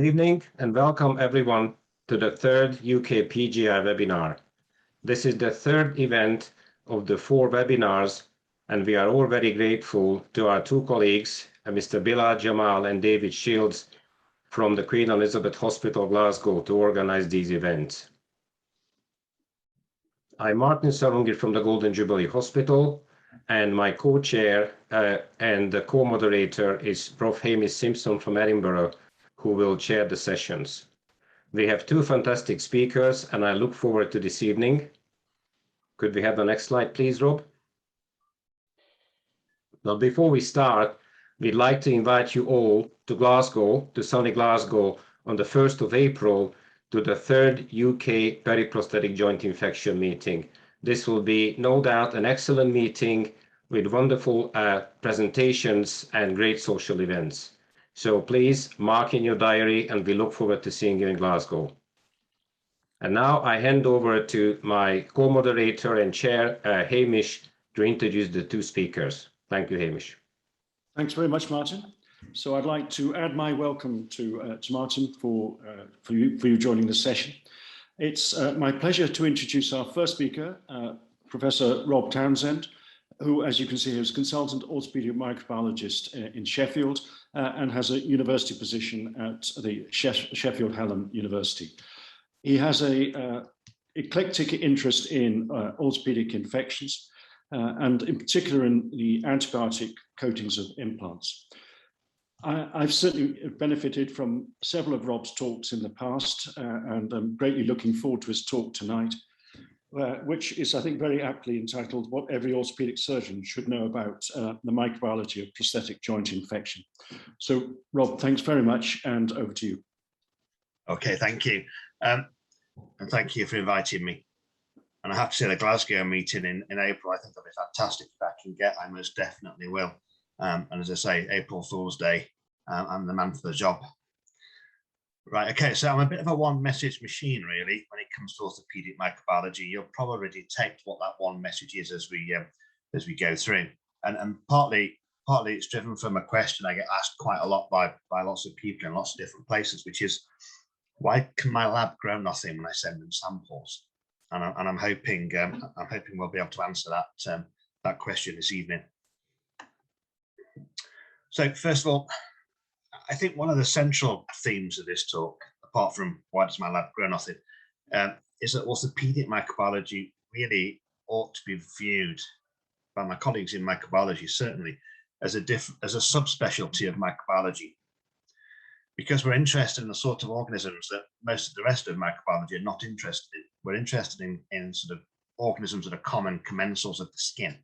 Good evening and welcome everyone to the third UK PJI webinar. This is the third event of the 4 webinars, and we are all very grateful to our 2 colleagues, Mr. Bilal Jamal and David Shields from the Queen Elizabeth Hospital, Glasgow, to organize these events. I'm Martin Sarungi from the Golden Jubilee Hospital, and my co-chair and the co-moderator is Prof. Hamish Simpson from Edinburgh, who will chair the sessions. We have 2 fantastic speakers, and I look forward to this evening. Could we have the next slide, please, Rob? Now, before we start, we'd like to invite you all to Glasgow, to sunny Glasgow, on the 1st of April, to the 3rd UK Periprosthetic Joint Infection meeting. This will be, no doubt, an excellent meeting with wonderful presentations and great social events. So please mark in your diary, and we look forward to seeing you in Glasgow. And now I hand over to my co-moderator and chair, Hamish, to introduce the 2 speakers. Thank you, Hamish. Thanks very much, Martin. So I'd like to add my welcome to Martin for you joining the session. It's my pleasure to introduce our first speaker, Professor Rob Townsend, who, as you can see, is consultant orthopaedic microbiologist in Sheffield and has a university position at the Sheffield Hallam University. He has a eclectic interest in orthopaedic infections and in particular in the antibiotic coatings of implants. I've certainly benefited from several of Rob's talks in the past, and I'm greatly looking forward to his talk tonight, which is, I think, very aptly entitled "What Every Orthopaedic Surgeon Should Know About the Microbiology of Prosthetic Joint Infection." So, Rob, thanks very much, and over to you. Okay, thank you. And thank you for inviting me. And I have to say, the Glasgow meeting in April, I think that'll be fantastic. If I can get, I most definitely will. And as I say, April Fool's Day, I'm the man for the job. Right, okay, so I'm a bit of a one-message machine, really, when it comes to orthopaedic microbiology. You'll probably detect what that one message is as we go through. And partly it's driven from a question I get asked quite a lot by lots of people in lots of different places, which is, why can my lab grow nothing when I send them samples? And I'm hoping we'll be able to answer that question this evening. So first of all, I think one of the central themes of this talk, apart from why does my lab grow nothing, is that orthopaedic microbiology really ought to be viewed by my colleagues in microbiology, certainly, as a subspecialty of microbiology, because we're interested in the sort of organisms that most of the rest of microbiology are not interested in. We're interested in sort of organisms that are common commensals of the skin,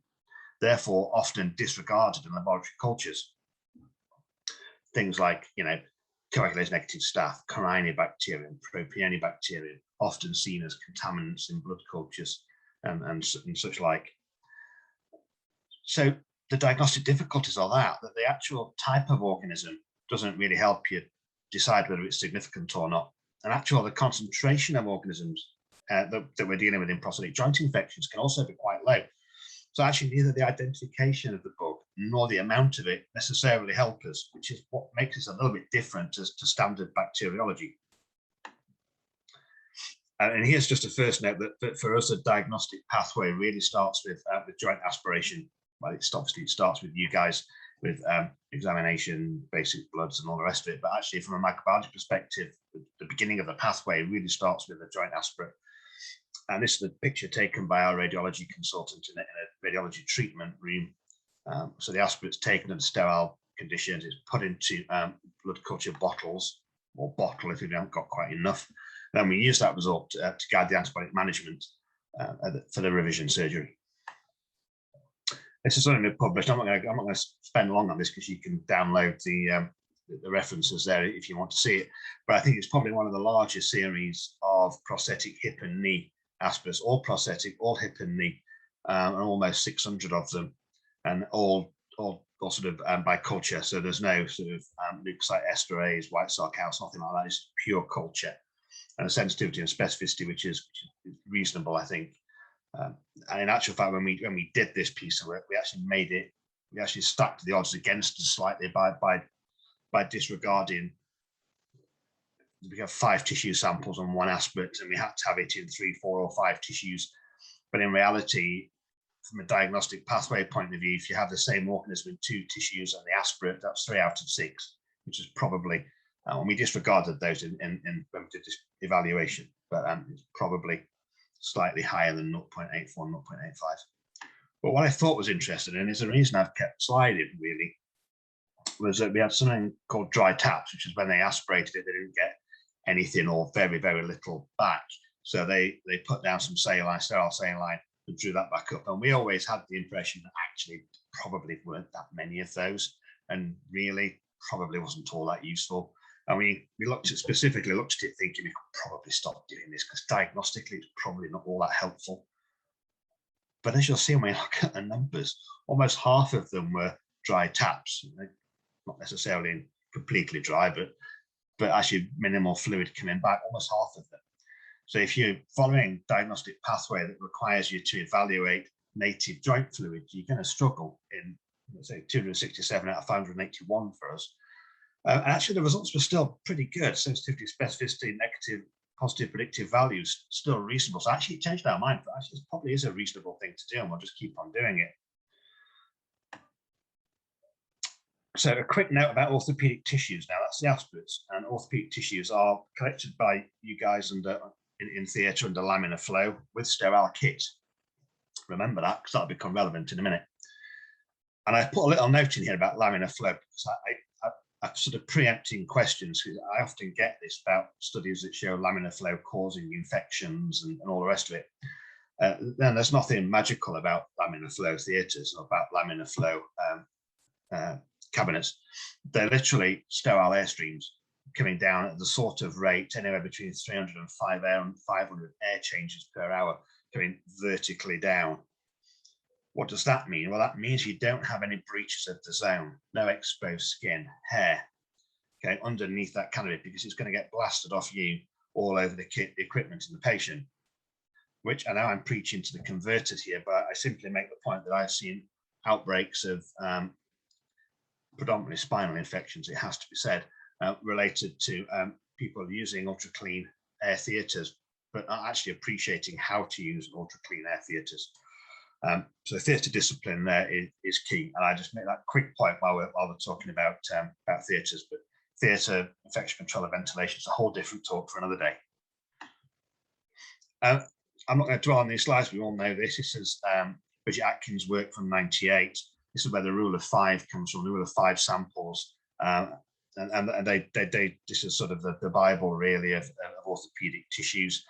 therefore often disregarded in laboratory cultures. Things like, coagulase negative staph, Corynebacterium, Propionibacterium, often seen as contaminants in blood cultures and such like. So the diagnostic difficulties are that the actual type of organism doesn't really help you decide whether it's significant or not. And actually, the concentration of organisms that we're dealing with in prosthetic joint infections can also be quite low. So actually, neither the identification of the bug nor the amount of it necessarily help us, which is what makes us a little bit different to standard bacteriology. And here's just a first note that for us, a diagnostic pathway really starts with joint aspiration. Well, obviously it starts with you guys with examination, basic bloods, and all the rest of it. But actually, from a microbiology perspective, the beginning of the pathway really starts with a joint aspirate. And this is a picture taken by our radiology consultant in a radiology treatment room. So the aspirate's taken in sterile conditions, it's put into blood culture bottles, or bottle if you haven't got quite enough. Then we use that result to guide the antibiotic management for the revision surgery. This is something we published. I'm not going to spend long on this because you can download the references there if you want to see it. But I think it's probably one of the largest series of prosthetic hip and knee aspirates, all prosthetic, all hip and knee, and almost 600 of them, and all sort of by culture. So there's no sort of leukocyte esterase, white cell counts, nothing like that. It's pure culture, and a sensitivity and specificity which is reasonable, I think. And in actual fact, when we did this piece of work, we actually stacked the odds against us slightly by disregarding we have 5 tissue samples on 1 aspirate, and we had to have it in 3, 4, or 5 tissues. But in reality, from a diagnostic pathway point of view, if you have the same organism in 2 tissues and the aspirate, that's 3 out of 6, which is probably, and we disregarded those in when we did this evaluation, but it's probably slightly higher than 0.84, 0.85. But what I thought was interesting, and it's the reason I've kept sliding really, was that we had something called dry taps, which is when they aspirated it, they didn't get anything or very, very little back. So they put down some saline, sterile saline, and drew that back up. And we always had the impression that actually probably weren't that many of those, and really probably wasn't all that useful. And we specifically looked at it thinking we could probably stop doing this because diagnostically it's probably not all that helpful. But as you'll see when we look at the numbers, almost half of them were dry taps, not necessarily completely dry, but actually minimal fluid coming back, almost half of them. So if you're following diagnostic pathway that requires you to evaluate native joint fluid, you're going to struggle in, let's say, 267 out of 581 for us. Actually, the results were still pretty good. Sensitivity, specificity, negative, positive predictive values, still reasonable. So actually it changed our mind, but actually it probably is a reasonable thing to do, and we'll just keep on doing it. So a quick note about orthopaedic tissues now, that's the aspirates, and orthopaedic tissues are collected by you guys under in theatre under laminar flow with sterile kit. Remember that, because that'll become relevant in a minute. And I put a little note in here about laminar flow because I'm sort of preempting questions, because I often get this about studies that show laminar flow causing infections and all the rest of it. Then there's nothing magical about laminar flow theatres or about laminar flow cabinets. They're literally sterile airstreams coming down at the sort of rate anywhere between 305 and 500 air changes per hour coming vertically down. What does that mean? Well, that means you don't have any breaches of the zone, no exposed skin, hair, okay, underneath that candidate, because it's going to get blasted off you all over the kit, the equipment, and the patient. Which I know I'm preaching to the converted here, but I simply make the point that I've seen outbreaks of predominantly spinal infections, it has to be said, related to people using ultra clean air theatres, but not actually appreciating how to use ultra clean air theatres. So theatre discipline there is key, and I just make that quick point while we're talking about theatres. But theatre, infection control, and ventilation is a whole different talk for another day. I'm not going to dwell on these slides. We all know this. This is Bridget Atkins' work from '98. This is where the rule of 5 comes from. The rule of 5 samples, and this is sort of the Bible really of orthopaedic tissues.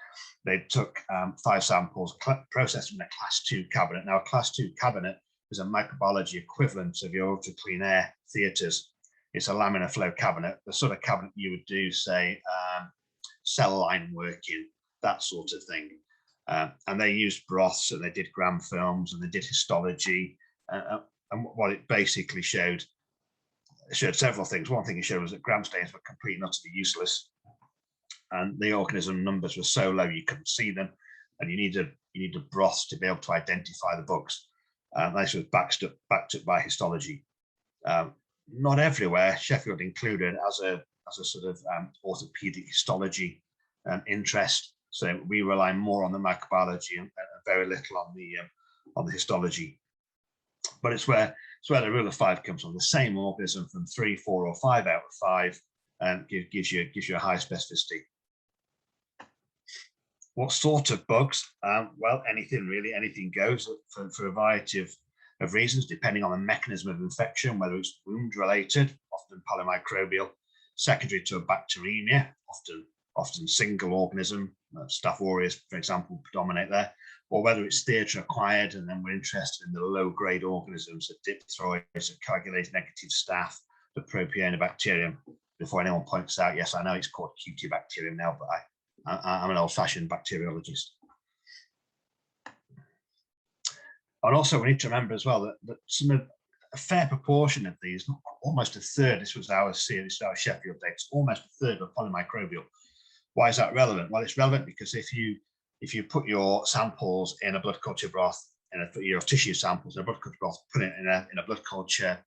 They took 5 samples, processed them in a class 2 cabinet. Now, a class 2 cabinet is a microbiology equivalent of your ultra clean air theatres. It's a laminar flow cabinet, the sort of cabinet you would do, say, cell line working, that sort of thing. And they used broths, and they did gram films, and they did histology. And what it basically showed several things. One thing it showed was that gram stains were completely and utterly useless, and the organism numbers were so low you couldn't see them, and you needed broths to be able to identify the bugs. This was backed up by histology. Not everywhere, Sheffield included, as a sort of orthopaedic histology interest. So we rely more on the microbiology and very little on the histology. But it's where the rule of 5 comes from. The same organism from 3, 4, or 5 out of 5 gives you a high specificity. What sort of bugs? Well, anything really, anything goes for a variety of reasons, depending on the mechanism of infection, whether it's wound related, often polymicrobial, secondary to a bacteremia, often single organism, Staph aureus, for example, predominate there, or whether it's theatre acquired, and then we're interested in the low grade organisms, the diphtheroids, the coagulated negative staph, the propionibacterium. Before anyone points out, yes, I know it's called Cutibacterium now, but I'm an old-fashioned bacteriologist. And also we need to remember as well that a fair proportion of these, almost a third, this was our series, our Sheffield data, almost a third were polymicrobial. Why is that relevant? Well, it's relevant because if you put your samples in a blood culture broth, your tissue samples in a blood culture broth, put it in a blood culture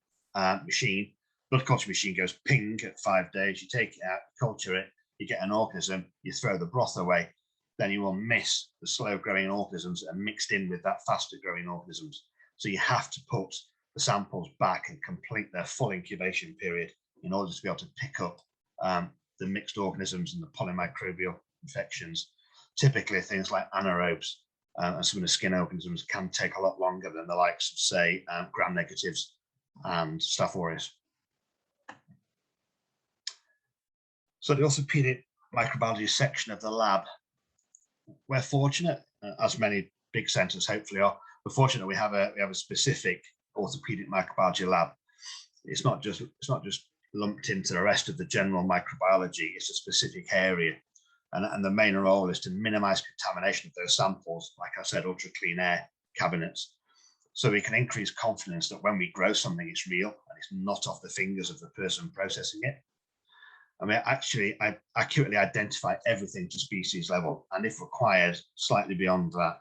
machine, blood culture machine goes ping at 5 days, you take it out, culture it, you get an organism, you throw the broth away, then you will miss the slow growing organisms and mixed in with that faster growing organisms. So you have to put the samples back and complete their full incubation period in order to be able to pick up the mixed organisms and the polymicrobial infections. Typically things like anaerobes and some of the skin organisms can take a lot longer than the likes of, say, gram-negatives and Staph aureus. So the orthopedic microbiology section of the lab, we're fortunate, as many big centres hopefully are. We're fortunate we have a specific orthopedic microbiology lab. It's not just lumped into the rest of the general microbiology. It's a specific area, and the main role is to minimise contamination of those samples. Like I said, ultra clean air cabinets, so we can increase confidence that when we grow something, it's real and it's not off the fingers of the person processing it. I mean, actually, I accurately identify everything to species level, and if required, slightly beyond that.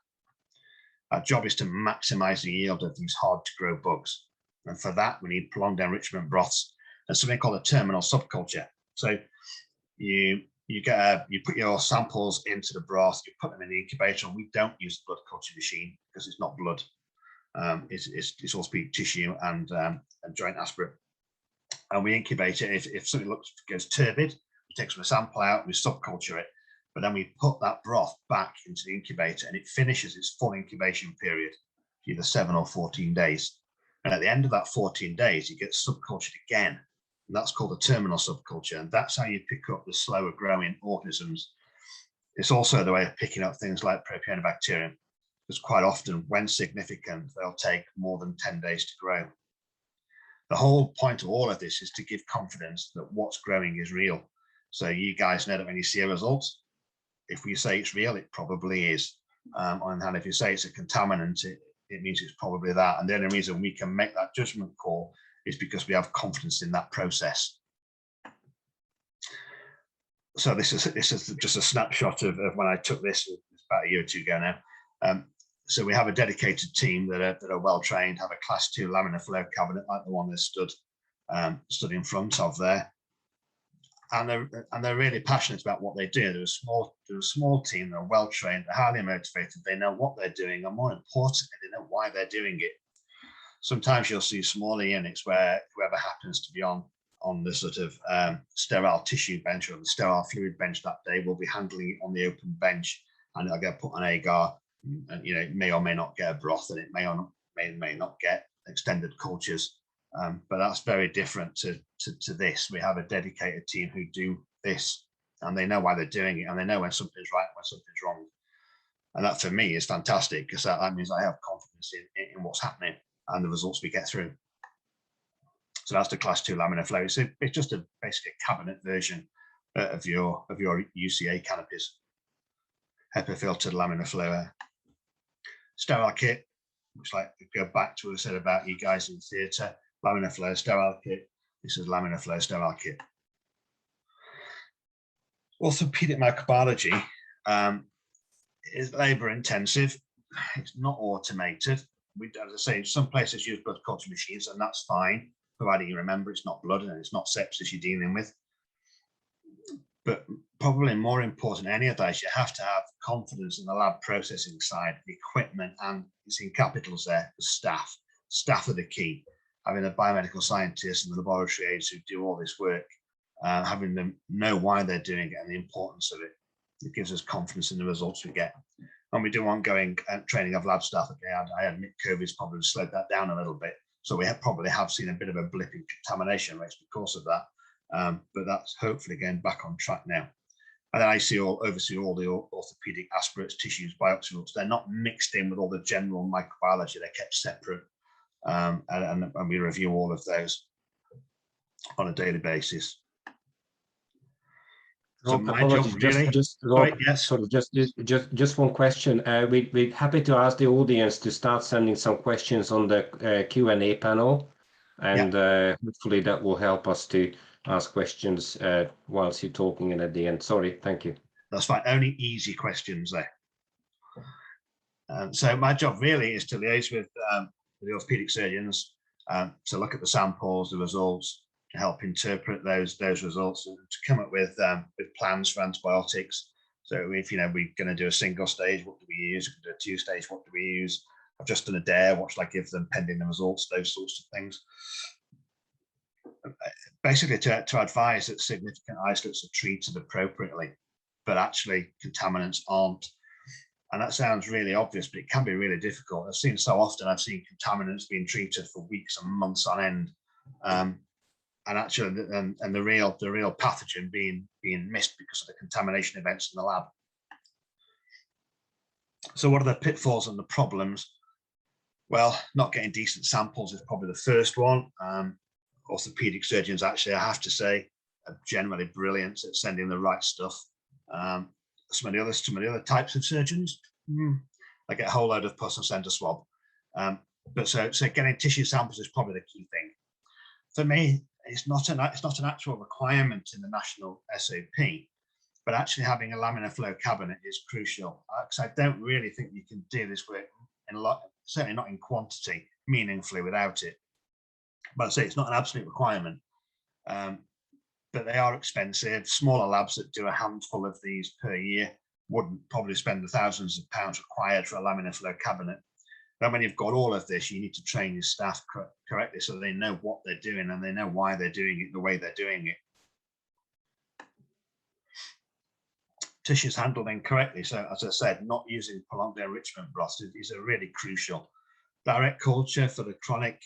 Our job is to maximise the yield of these hard to grow bugs. And for that, we need prolonged enrichment broths and something called a terminal subculture. So you put your samples into the broth, you put them in the incubator, and we don't use the blood culture machine because it's not blood. It's orthopedic tissue and joint aspirate. And we incubate it. If something goes turbid, we take some sample out, we subculture it, but then we put that broth back into the incubator and it finishes its full incubation period, either 7 or 14 days. And at the end of that 14 days, you get subcultured again. And that's called a terminal subculture. And that's how you pick up the slower growing organisms. It's also the way of picking up things like Propionibacterium, because quite often, when significant, they'll take more than 10 days to grow. The whole point of all of this is to give confidence that what's growing is real. So you guys know that when you see a result, if we say it's real, it probably is. And if you say it's a contaminant, it means it's probably that. And the only reason we can make that judgment call is because we have confidence in that process. So this is just a snapshot of when I took this. It's about a year or two ago now. So we have a dedicated team that are well trained, have a class 2 laminar flow cabinet like the one that stood in front of there, and they're really passionate about what they do. They're a small team. They're well trained. They're highly motivated. They know what they're doing, and more importantly, they know why they're doing it. Sometimes you'll see smaller units where whoever happens to be on the sort of sterile tissue bench or the sterile fluid bench that day will be handling it on the open bench, and it'll get put on agar. And it may or may not get a broth, and it may not get extended cultures, but that's very different to this. We have a dedicated team who do this, and they know why they're doing it, and they know when something's right and when something's wrong, and that for me is fantastic, because that means I have confidence in what's happening and the results we get through. So that's the class 2 laminar flow. So it's just basically a cabinet version of your UCA canopies. HEPA filtered laminar flow. Sterile kit, which go back to what I said about you guys in theatre. Laminar flow sterile kit. This is laminar flow sterile kit. Orthopaedic microbiology is labour intensive. It's not automated. As I say, some places use blood culture machines, and that's fine, provided you remember it's not blood and it's not sepsis you're dealing with. But probably more important than any of those, you have to have confidence in the lab processing side, the equipment, and it's in capitals there, the staff. Staff are the key. Having the biomedical scientists and the laboratory aides who do all this work, having them know why they're doing it and the importance of it. It gives us confidence in the results we get. And we do ongoing training of lab staff. Okay, I admit COVID's probably slowed that down a little bit. So we probably have seen a bit of a blip in contamination rates because of that. But that's hopefully getting back on track now. And then I oversee all the orthopedic aspirates, tissues, biopsy results. They're not mixed in with all the general microbiology. They're kept separate. And we review all of those on a daily basis. So my job really, just one question. We're happy to ask the audience to start sending some questions on the Q&A panel, and hopefully that will help us to ask questions whilst you're talking and at the end. Sorry, thank you. That's fine. Only easy questions there. So my job really is to liaise with the orthopedic surgeons to look at the samples, the results, to help interpret those results and to come up with plans for antibiotics. So if we're going to do a single stage, what do we use? If we do a 2-stage, what do we use? I've just done a DARE, what should I give them pending the results? Those sorts of things. Basically, to advise that significant isolates are treated appropriately, but actually contaminants aren't. And that sounds really obvious, but it can be really difficult. I've seen contaminants being treated for weeks and months on end, and actually, and the real pathogen being missed because of the contamination events in the lab. So, what are the pitfalls and the problems? Well, not getting decent samples is probably the first one. Orthopaedic surgeons, actually, I have to say, are generally brilliant at sending the right stuff. Some of the other types of surgeons, they get a whole load of pus and send a swab. But so getting tissue samples is probably the key thing. For me, it's not an actual requirement in the national SOP, but actually having a laminar flow cabinet is crucial. Because I don't really think you can do this work certainly not in quantity, meaningfully without it. But I say it's not an absolute requirement. But they are expensive. Smaller labs that do a handful of these per year wouldn't probably spend the thousands of pounds required for a laminar flow cabinet. Then when you've got all of this, you need to train your staff correctly so they know what they're doing and they know why they're doing it the way they're doing it. Tissues handled incorrectly. So as I said, not using prolonged enrichment broths is a really crucial. Direct culture for the chronic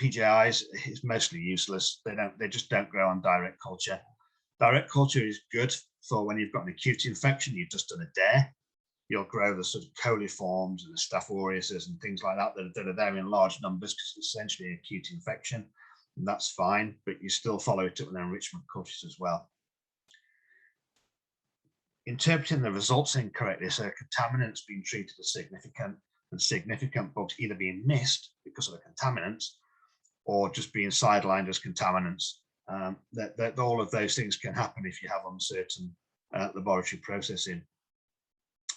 PJIs is mostly useless. They just don't grow on direct culture. Direct culture is good for when you've got an acute infection, you've just done a DARE. You'll grow the sort of coliforms and the Staph aureus and things like that that are there in large numbers because it's essentially an acute infection. And that's fine, but you still follow it up with enrichment cultures as well. Interpreting the results incorrectly, so contaminants being treated as significant and significant bugs either being missed because of the contaminants or just being sidelined as contaminants. That all of those things can happen if you have uncertain laboratory processing.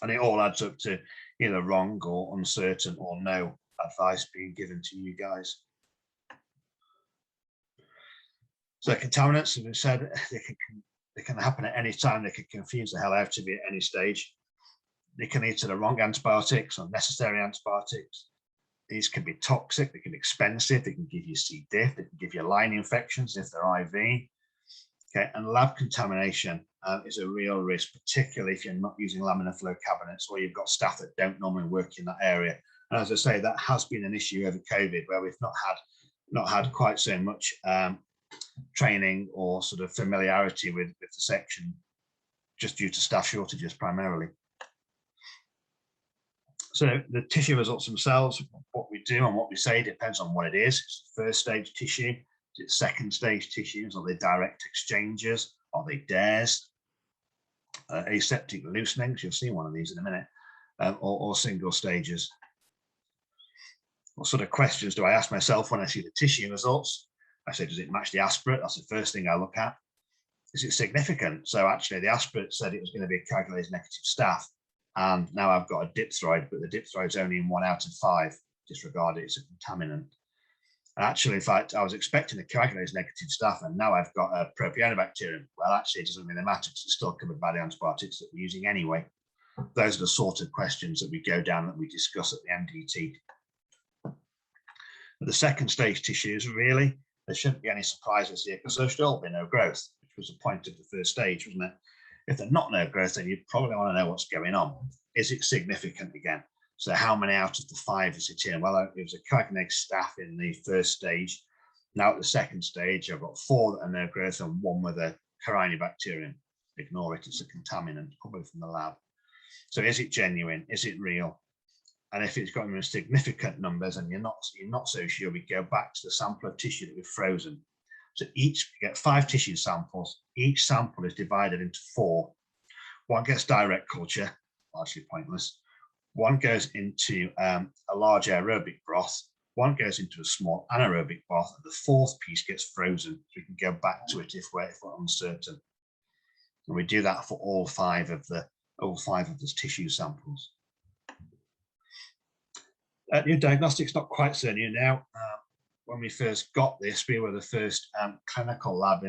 And it all adds up to either wrong or uncertain or no advice being given to you guys. So contaminants, as we said, they can happen at any time. They can confuse the hell out of you at any stage. They can lead to the wrong antibiotics, unnecessary antibiotics. These can be toxic, they can be expensive, they can give you C. diff, they can give you line infections if they're IV. Okay, and lab contamination is a real risk, particularly if you're not using laminar flow cabinets or you've got staff that don't normally work in that area. And as I say, that has been an issue over COVID where we've not had quite so much training or sort of familiarity with the section just due to staff shortages primarily. So the tissue results themselves, what we do and what we say depends on what it is. It's first stage tissue, is it second stage tissues, are they direct exchanges, are they DAREs, aseptic loosenings, you'll see one of these in a minute, or single stages. What sort of questions do I ask myself when I see the tissue results? I say, does it match the aspirate? That's the first thing I look at. Is it significant? So actually the aspirate said it was going to be a coagulase negative staph. And now I've got a diphtheroid, but the diphtheroid's only in 1 out of 5. Disregard it, it's a contaminant. And actually, in fact, I was expecting a coagulase negative staph, and now I've got a propionibacterium. Well, actually, it doesn't really matter because it's still covered by the antibiotics that we're using anyway. Those are the sort of questions that we go down that we discuss at the MDT. But the second stage tissues, really, there shouldn't be any surprises here because there should all be no growth, which was the point of the first stage, wasn't it? If they're not no growth, then you probably want to know what's going on. Is it significant again? So how many out of the 5 is it in? Well, it was a coagulase staph in the first stage. Now at the second stage, I've got 4 that are no growth and 1 with a Corynebacterium. Ignore it, it's a contaminant, probably from the lab. So is it genuine? Is it real? And if it's got significant numbers and you're not so sure, we go back to the sample of tissue that we've frozen. So we get 5 tissue samples. Each sample is divided into 4. One gets direct culture, largely pointless. One goes into a large aerobic broth. One goes into a small anaerobic broth, and the 4th piece gets frozen. So we can go back to it if we're uncertain. And we do that for all 5 of the tissue samples. New diagnostics, not quite so new now. when we first got this, we were the first clinical lab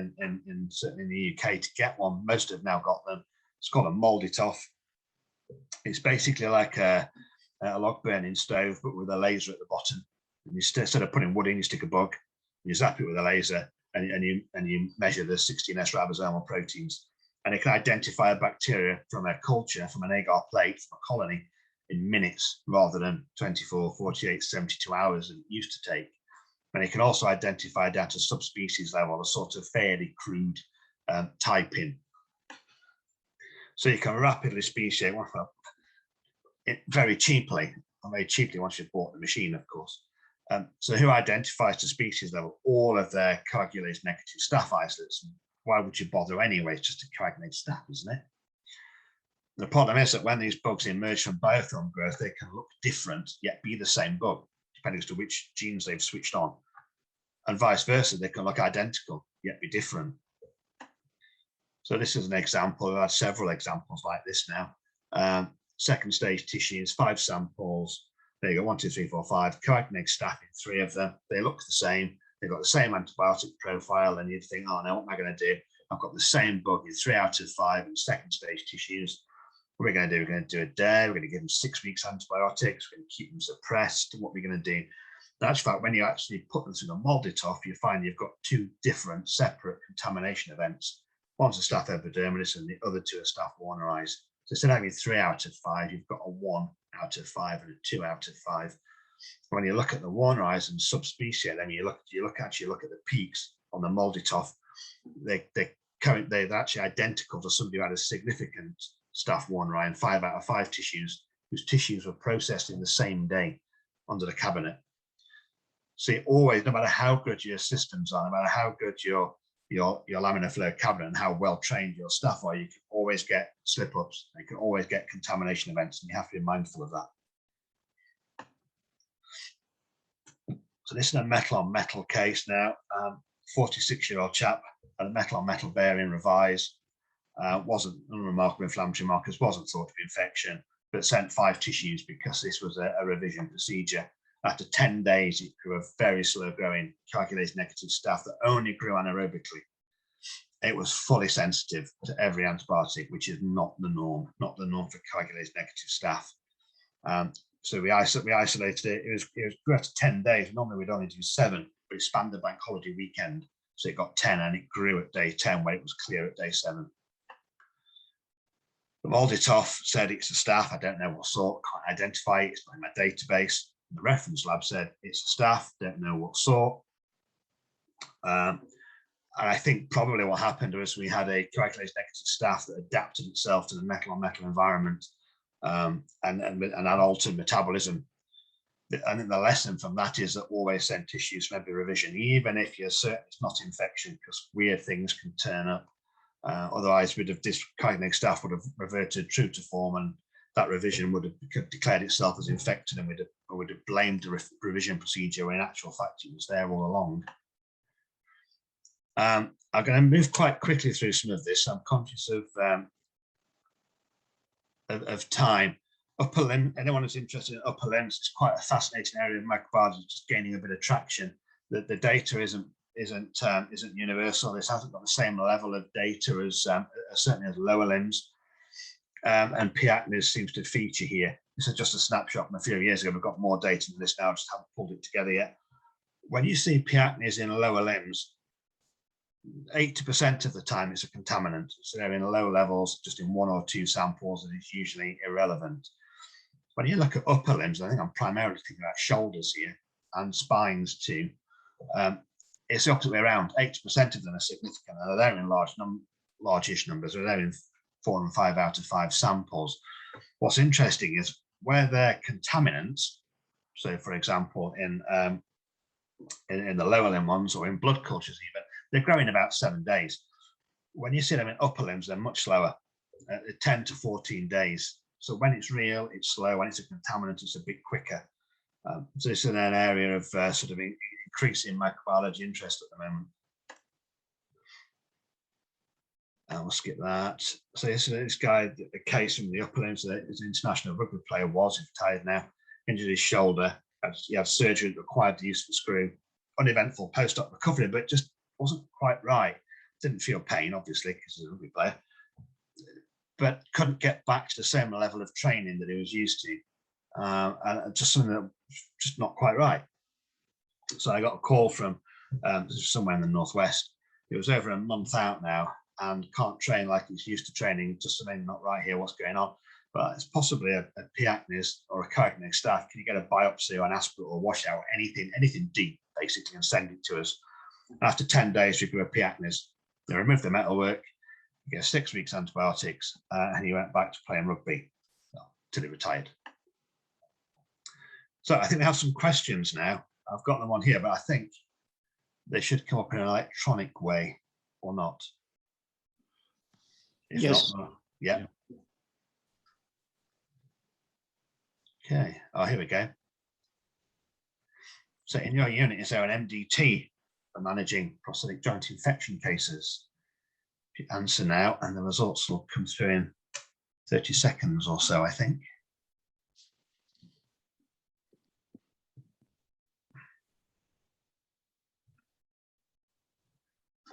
certainly in the UK to get one. Most have now got them. It's called a Mold-It-Off. It's basically like a log burning stove, but with a laser at the bottom. And you instead of putting wood in, you stick a bug, you zap it with a laser, and you measure the 16S ribosomal proteins, and it can identify a bacteria from a culture, from an agar plate, from a colony, in minutes rather than 24, 48, 72 hours that it used to take. And it can also identify down to subspecies level a sort of fairly crude typing. So you can rapidly speciate it very cheaply once you've bought the machine, of course. So who identifies to species level all of their coagulase negative staph isolates? Why would you bother anyway? It's just a coagulate staph, isn't it? The problem is that when these bugs emerge from biofilm growth, they can look different, yet be the same bug, depending as to which genes they've switched on. And vice versa, they can look identical, yet be different. So this is an example. I've had several examples like this now. Second stage tissues, 5 samples. There you go, 1, 2, 3, 4, 5. Coagulate staph in 3 of them. They look the same. They've got the same antibiotic profile, and you'd think, oh no, what am I going to do? I've got the same bug in 3 out of 5 in second stage tissues. What are we going to do? We're going to do a day. We're going to give them 6 weeks antibiotics. We're going to keep them suppressed. What are we going to do? In actual fact, when you actually put them through the Mold-It-Off, you find you've got 2 different separate contamination events. One's a staph epidermidis and the other 2 are staph warneri. So instead of having 3 out of 5, you've got a 1 out of 5 and a 2 out of 5. When you look at the warneri and subspecies, then you look at the peaks on the Mold-It-Off. They're actually identical to somebody who had a significant staph warneri in 5 out of 5 tissues, whose tissues were processed in the same day under the cabinet. So you always, no matter how good your systems are, no matter how good your laminar flow cabinet and how well trained your staff are, you can always get slip-ups, you can always get contamination events, and you have to be mindful of that. So this is a metal-on-metal case now. 46-year-old chap had a metal-on-metal bearing revise. Wasn't unremarkable inflammatory markers, wasn't thought to be infection, but sent 5 tissues because this was a revision procedure. After 10 days, it grew a very slow-growing coagulase negative staph that only grew anaerobically. It was fully sensitive to every antibiotic, which is not the norm for coagulase negative staph. So we isolated it. It was grew after 10 days. Normally we'd only do 7, but expanded bank holiday weekend, so it got 10, and it grew at day 10 when it was clear at day 7. The Mold-It-Off said it's a staph. I don't know what sort, can't identify it. It's not in my database. The reference lab said it's a staph, don't know what sort. And I think probably what happened was we had a coagulase negative staph that adapted itself to the metal-on-metal environment and that altered metabolism. I think the lesson from that is that always send tissues for every revision, even if you're certain it's not infection, because weird things can turn up. Otherwise, this coagulase staph would have reverted true to form, and that revision would have declared itself as infected, and would have blamed the revision procedure when in actual fact it was there all along. I'm going to move quite quickly through some of this. I'm conscious of time. Upper limb, anyone who's interested in upper limbs, it's quite a fascinating area of microbiology, just gaining a bit of traction. The data isn't universal. This hasn't got the same level of data as certainly as lower limbs. And P. acnes seems to feature here. This is just a snapshot from a few years ago. We've got more data than this now, just haven't pulled it together yet. When you see P. acnes in lower limbs, 80% of the time it's a contaminant. So they're in low levels, just in 1 or 2 samples, and it's usually irrelevant. When you look at upper limbs, I think I'm primarily thinking about shoulders here and spines too. It's the opposite way around. 80% of them are significant, and they're in large-ish numbers. They're there in 4 and 5 out of 5 samples. What's interesting is where they're contaminants. So, for example, in the lower limb ones or in blood cultures even, they're growing about 7 days. When you see them in upper limbs, they're much slower, 10 to 14 days. So when it's real, it's slow. When it's a contaminant, it's a bit quicker. So this is an area of sort of increasing microbiology interest at the moment. We'll skip that. So this guy, the case from the upper limbs, is an international rugby player, was retired now, injured his shoulder. He had surgery that required the use of a screw. uneventful post-op recovery, but it just wasn't quite right. Didn't feel pain, obviously, because he's a rugby player, but couldn't get back to the same level of training that he was used to. And just something that was just not quite right. So I got a call from somewhere in the Northwest. It was over a month out now and can't train like he's used to training. Just something not right here. What's going on? But it's possibly a P. acnes or a carotid staph. Can you get a biopsy or an aspirate or washout, anything deep, basically, and send it to us? After 10 days, we grew a P. acnes. They removed the metalwork. He gets 6 weeks antibiotics, and he went back to playing rugby till he retired. So I think we have some questions now. I've got them on here, but I think they should come up in an electronic way or not. If yes. Not, yeah. Okay. Oh, here we go. So in your unit, is there an MDT for managing prosthetic joint infection cases? If you answer now, and the results will come through in 30 seconds or so, I think.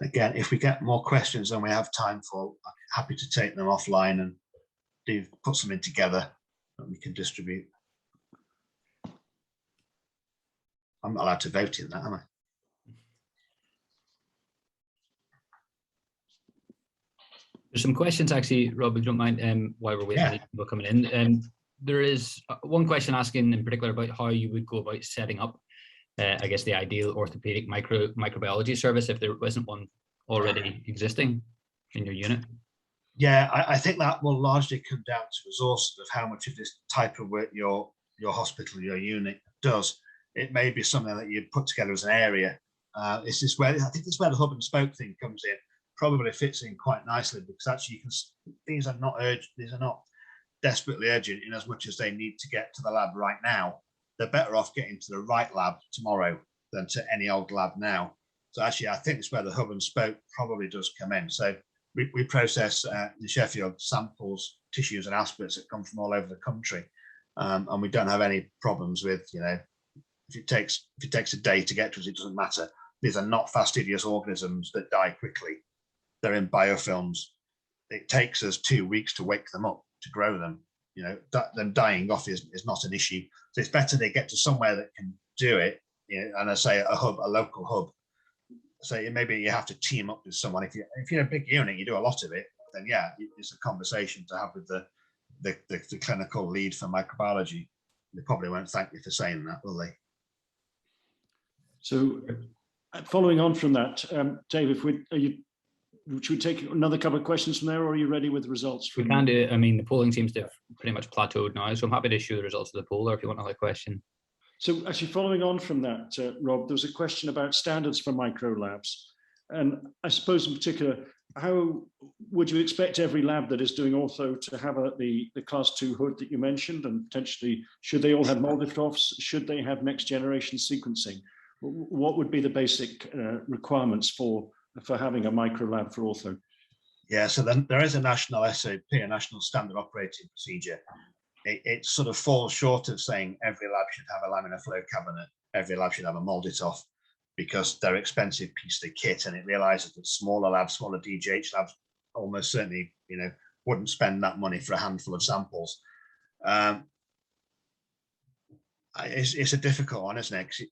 Again, if we get more questions than we have time for, I'm happy to take them offline and put something together that we can distribute. I'm not allowed to vote in that, am I? There's some questions actually, Rob, if you don't mind, while we're waiting for people coming in. There is one question asking in particular about how you would go about setting up, I guess, the ideal orthopedic microbiology service if there wasn't one already existing in your unit. Yeah, I think that will largely come down to resources of how much of this type of work your hospital, your unit does. It may be something that you put together as an area. This is where I think this is where the hub and spoke thing comes in. Probably fits in quite nicely because actually these are not urgent. These are not desperately urgent in as much as they need to get to the lab right now. They're better off getting to the right lab tomorrow than to any old lab now. So actually, I think it's where the hub and spoke probably does come in. So we process in Sheffield samples, tissues, and aspirates that come from all over the country, and we don't have any problems with, if it takes a day to get to us, it doesn't matter. These are not fastidious organisms that die quickly. They're in biofilms. It takes us 2 weeks to wake them up, to grow them. Them dying off is not an issue. So it's better they get to somewhere that can do it. And I say a local hub. So maybe you have to team up with someone. If you're a big unit, you do a lot of it. Then yeah, it's a conversation to have with the clinical lead for microbiology. They probably won't thank me for saying that, will they? So, following on from that, Dave, should we take another couple of questions from there, or are you ready with the results? We can do it. I mean, the polling seems to have pretty much plateaued now, so I'm happy to show the results of the poll, or if you want another question. So actually, following on from that, Rob, there was a question about standards for micro labs. And I suppose in particular, how would you expect every lab that is doing ortho to have the class 2 hood that you mentioned? And potentially, should they all have Molditoffs? Should they have next generation sequencing? What would be the basic requirements for having a micro lab for ortho? Yeah, so then there is a national SOP, a national standard operating procedure. It sort of falls short of saying every lab should have a laminar flow cabinet, every lab should have a Molditoff, because they're expensive pieces of kit, and it realizes that smaller labs, smaller DGH labs, almost certainly, wouldn't spend that money for a handful of samples. It's a difficult one, isn't it? 'Cause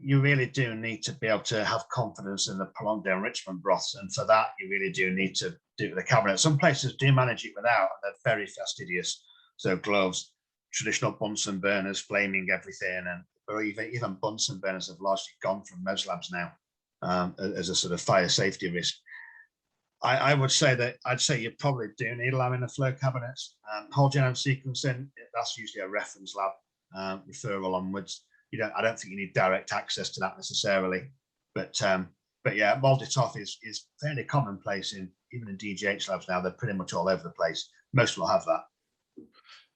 you really do need to be able to have confidence in the prolonged enrichment broths, and for that you really do need to do it with the cabinet. Some places do manage it without, and they're very fastidious. So gloves, traditional Bunsen burners, flaming everything, or even Bunsen burners have largely gone from most labs now as a sort of fire safety risk. I would say that you probably do need laminar flow cabinets. Whole genome sequencing, that's usually a reference lab referral onwards. I don't think you need direct access to that necessarily, but yeah, Molditoff is fairly commonplace even in DGH labs now. They're pretty much all over the place. Most will have that.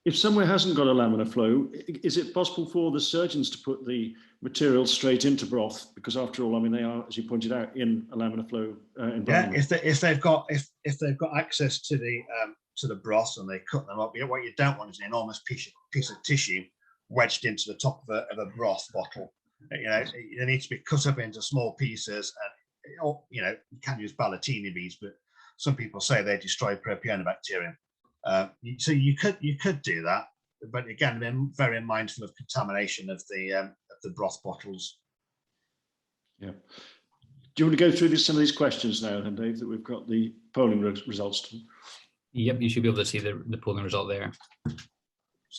If somewhere hasn't got a laminar flow, is it possible for the surgeons to put the material straight into broth? Because after all, I mean, they are, as you pointed out, in a laminar flow environment. Yeah, if they've got access to the broth and they cut them up, what you don't want is an enormous piece of tissue wedged into the top of a broth bottle. They need to be cut up into small pieces, and you can use Ballatini beads, but some people say they destroy Propionibacterium. So you could do that, but again, be very mindful of contamination of the broth bottles. Yeah. Do you want to go through some of these questions now, then, Dave? That we've got the polling results to. Yep, you should be able to see the polling result there.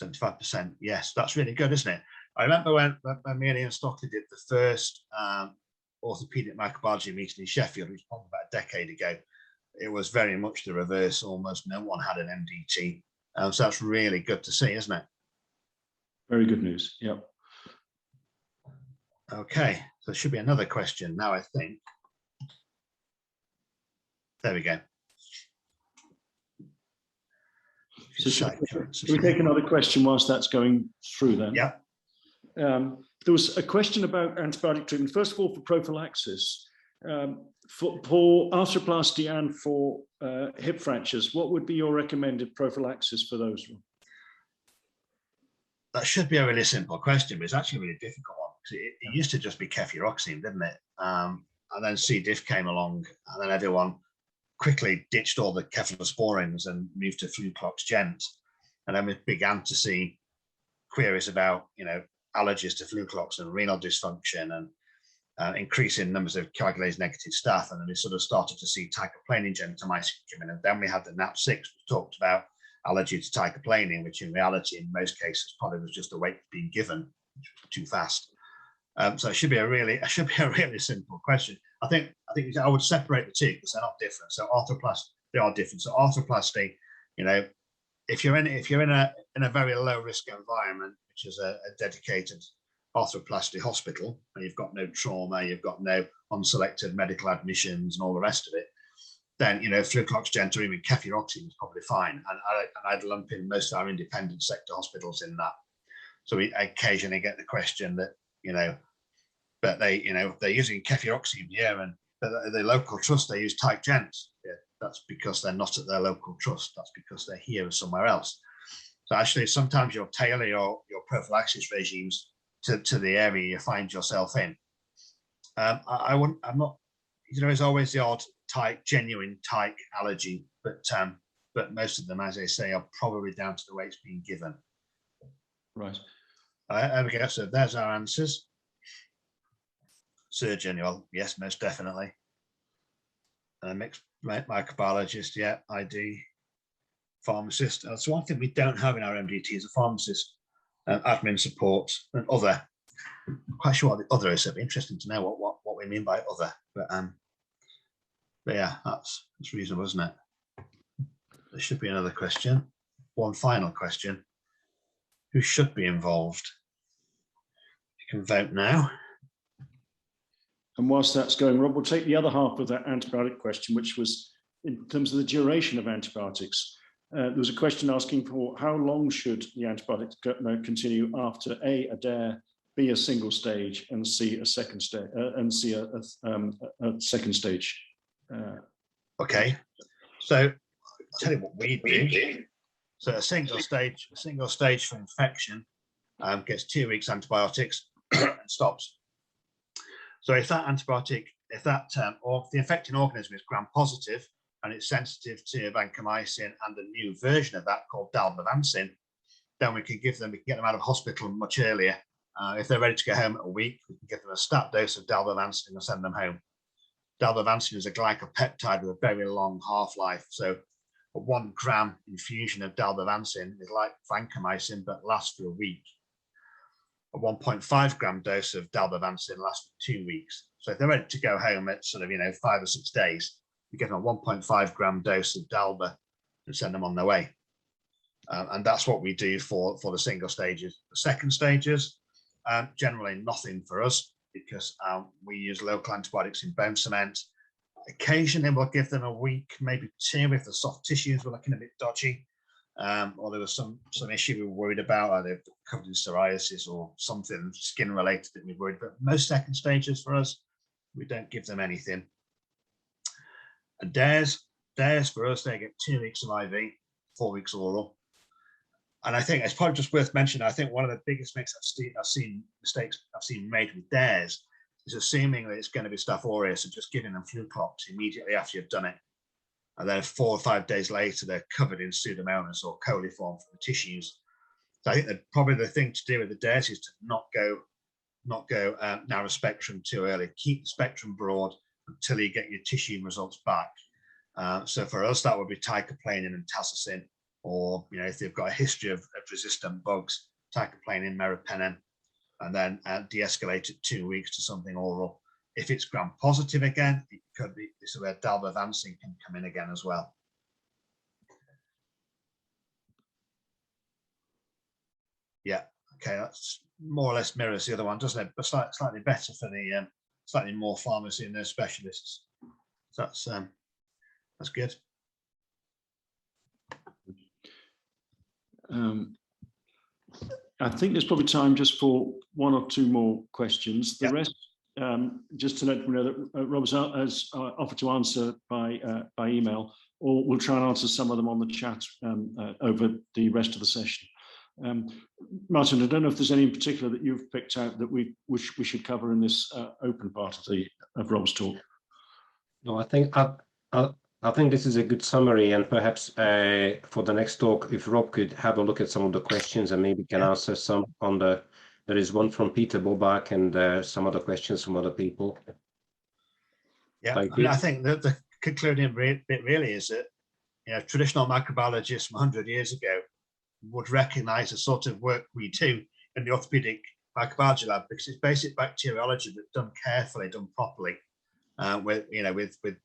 75%. Yes, that's really good, isn't it? I remember when me and Ian Stockley did the first Orthopaedic Microbiology meeting in Sheffield, which was probably about a decade ago. It was very much the reverse. Almost no one had an MDT. So that's really good to see, isn't it? Very good news. Yep. Okay, so there should be another question now, I think. There we go. So should we take another question whilst that's going through then? Yeah. There was a question about antibiotic treatment. First of all, for prophylaxis, for arthroplasty and for hip fractures, what would be your recommended prophylaxis for those? That should be a really simple question, but it's actually a really difficult one. It used to just be cefuroxime, didn't it? And then C. diff came along, and then everyone quickly ditched all the cephalosporins and moved to Fluclox Gent. And then we began to see queries about, allergies to Fluclox and renal dysfunction and increasing numbers of coagulase negative staph. And then we sort of started to see teicoplanin gentamicin come in. And then we had the NAP6, which talked about allergy to teicoplanin, which in reality, in most cases, probably was just a weight being given too fast. So it should be a really simple question. I think I would separate the two because they're not different. So they are different. So arthroplasty, if you're in a very low risk environment, which is a dedicated arthroplasty hospital, and you've got no trauma, you've got no unselected medical admissions and all the rest of it, then Fluclox Gent or even cefuroxime is probably fine. And I'd lump in most of our independent sector hospitals in that. So we occasionally get the question that but they're using cefuroxime here, and the local trust they use Type Gent. Yeah, that's because they're not at their local trust. That's because they're here or somewhere else. So actually, sometimes you'll tailor your prophylaxis regimes to the area you find yourself in. I'm not. There's always the odd genuine type allergy, but most of them, as I say, are probably down to the way it's being given. Right. There we go. So there's our answers. Surgeon, well, yes, most definitely. Mixed microbiologist, yeah, ID. Pharmacist. That's one thing we don't have in our MDT is a pharmacist. Admin support and other. I'm quite sure what the other is. It'd be interesting to know what we mean by other. But yeah, that's reasonable, isn't it? There should be another question. One final question. Who should be involved? You can vote now. And whilst that's going, Rob, we'll take the other half of that antibiotic question, which was in terms of the duration of antibiotics. There was a question asking for how long should the antibiotics continue after A, a DARE, B, a single stage, and C, a second stage, and C, a second stage. Okay, so I'll tell you what we do. So a single stage for infection gets 2 weeks antibiotics and stops. So if that antibiotic, or if the infecting organism is gram-positive and it's sensitive to vancomycin and a new version of that called dalbavancin, then we can get them out of hospital much earlier. If they're ready to go home at a week, we can give them a stat dose of dalbavancin and send them home. Dalbavancin is a glycopeptide with a very long half-life. So a 1 gram infusion of dalbavancin is like vancomycin, but lasts for a week. A 1.5 gram dose of dalbavancin lasts for 2 weeks. So if they're ready to go home at sort of 5 or 6 days, you give them a 1.5 gram dose of dalba and send them on their way. And that's what we do for the single stages. The second stages, generally nothing for us because we use local antibiotics in bone cement. Occasionally we'll give them a week, maybe 2 if the soft tissues were looking a bit dodgy. Or there was some issue we were worried about, either covered in psoriasis or something skin related that we worried about. Most second stages for us, we don't give them anything. And DAREs for us, they get 2 weeks of IV, 4 weeks oral. And I think it's probably just worth mentioning, I think one of the biggest mistakes I've seen made with DARES is assuming that it's going to be Staph aureus and just giving them flu clots immediately after you've done it. And then 4 or 5 days later, they're covered in Pseudomonas or coliform from the tissues. So I think that probably the thing to do with the DARES is to not go narrow spectrum too early. Keep the spectrum broad until you get your tissue results back. So for us, that would be ticaplanin and tazocin, or if they've got a history of resistant bugs, ticaplanin, meropenem, and then de-escalate at 2 weeks to something oral. If it's gram positive again, it could be this is where dalbavancin can come in again as well. Yeah, okay, that's more or less mirrors the other one, doesn't it? But slightly better for the slightly more pharmacy and nurse specialists. So that's good. I think there's probably time just for 1 or 2 more questions. The rest, just to let you know that Rob has offered to answer by email, or we'll try and answer some of them on the chat over the rest of the session. Martin, I don't know if there's any in particular that you've picked out that we should cover in this open part of Rob's talk. No, I think this is a good summary, and perhaps for the next talk, if Rob could have a look at some of the questions and maybe can answer some on the. There is one from Peter Bobak and some other questions from other people. Yeah, I think that the concluding bit really is that traditional microbiologists from 100 years ago would recognise the sort of work we do in the Orthopaedic Microbiology Lab, because it's basic bacteriology that's done carefully, done properly. With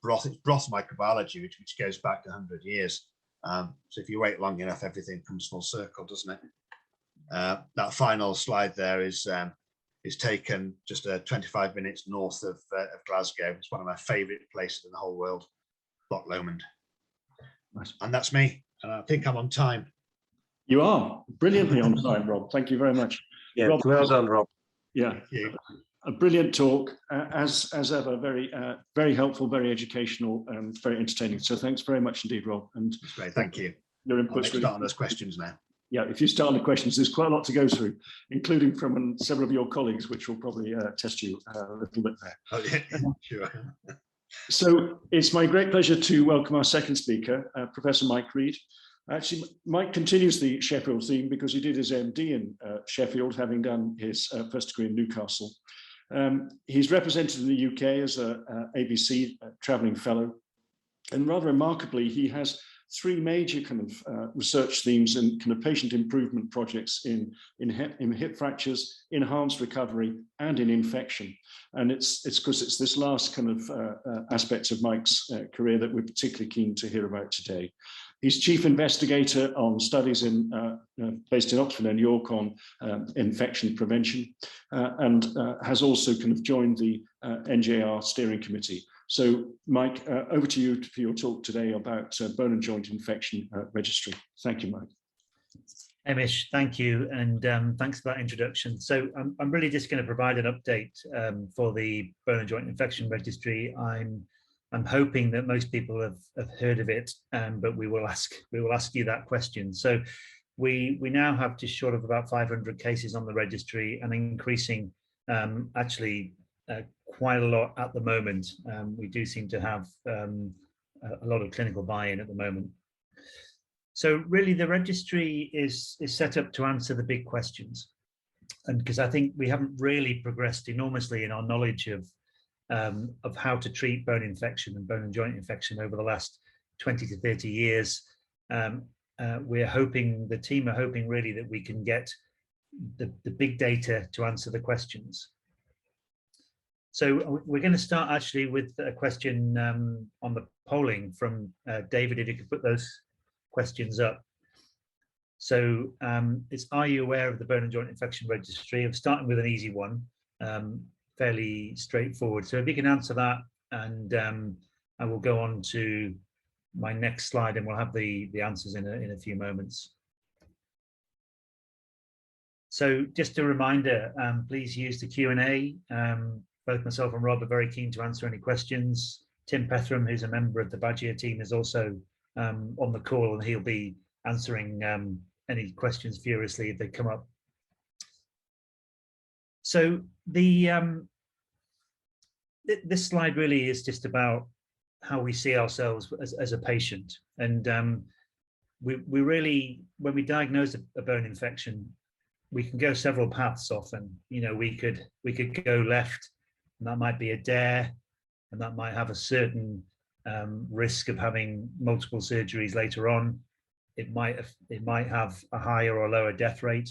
broth microbiology, which goes back to 100 years. So if you wait long enough, everything comes full circle, doesn't it? That final slide there is taken just 25 minutes north of Glasgow. It's one of my favourite places in the whole world, Loch Lomond. Nice. And that's me. And I think I'm on time. You are brilliantly on time, Rob. Thank you very much. Yeah, Rob, well done, Rob. Yeah. Thank you. A brilliant talk, as ever, very helpful, very educational, and very entertaining. So thanks very much indeed, Rob. And that's great, thank you. Your input. Let's start on those questions now. Yeah, if you start on the questions, there's quite a lot to go through, including from several of your colleagues, which will probably test you a little bit there. Oh, yeah, sure. So it's my great pleasure to welcome our second speaker, Professor Mike Reid. Actually, Mike continues the Sheffield theme because he did his MD in Sheffield, having done his first degree in Newcastle. He's represented in the UK as a ABC travelling fellow, and rather remarkably, he has 3 major kind of research themes and kind of patient improvement projects in hip fractures, enhanced recovery, and in infection. And it's because it's this last kind of aspect of Mike's career that we're particularly keen to hear about today. He's chief investigator on studies based in Oxford and York on infection prevention, and has also kind of joined the NJR steering committee. So, Mike, over to you for your talk today about bone and joint infection registry. Thank you, Mike. Hamish, thank you, and thanks for that introduction. So I'm really just going to provide an update for the bone and joint infection registry. I'm hoping that most people have heard of it, but we will ask you that question. So we now have just short of about 500 cases on the registry, and increasing actually quite a lot at the moment. We do seem to have a lot of clinical buy-in at the moment. So really the registry is set up to answer the big questions, and because I think we haven't really progressed enormously in our knowledge of how to treat bone infection and bone and joint infection over the last 20 to 30 years. The team are hoping really that we can get the big data to answer the questions. So we're going to start actually with a question on the polling from David, if you could put those questions up. So it's, are you aware of the bone and joint infection registry? I'm starting with an easy one. Fairly straightforward. So if you can answer that, and I will go on to my next slide, and we'll have the answers in a few moments. So just a reminder, please use the Q&A. Both myself and Rob are very keen to answer any questions. Tim Pethram, who's a member of the Badger team, is also on the call, and he'll be answering any questions furiously if they come up. So the this slide really is just about how we see ourselves as a patient. And we really, when we diagnose a bone infection, we can go several paths often. You know, we could go left, and that might be a dare, and that might have a certain risk of having multiple surgeries later on. It might have a higher or lower death rate.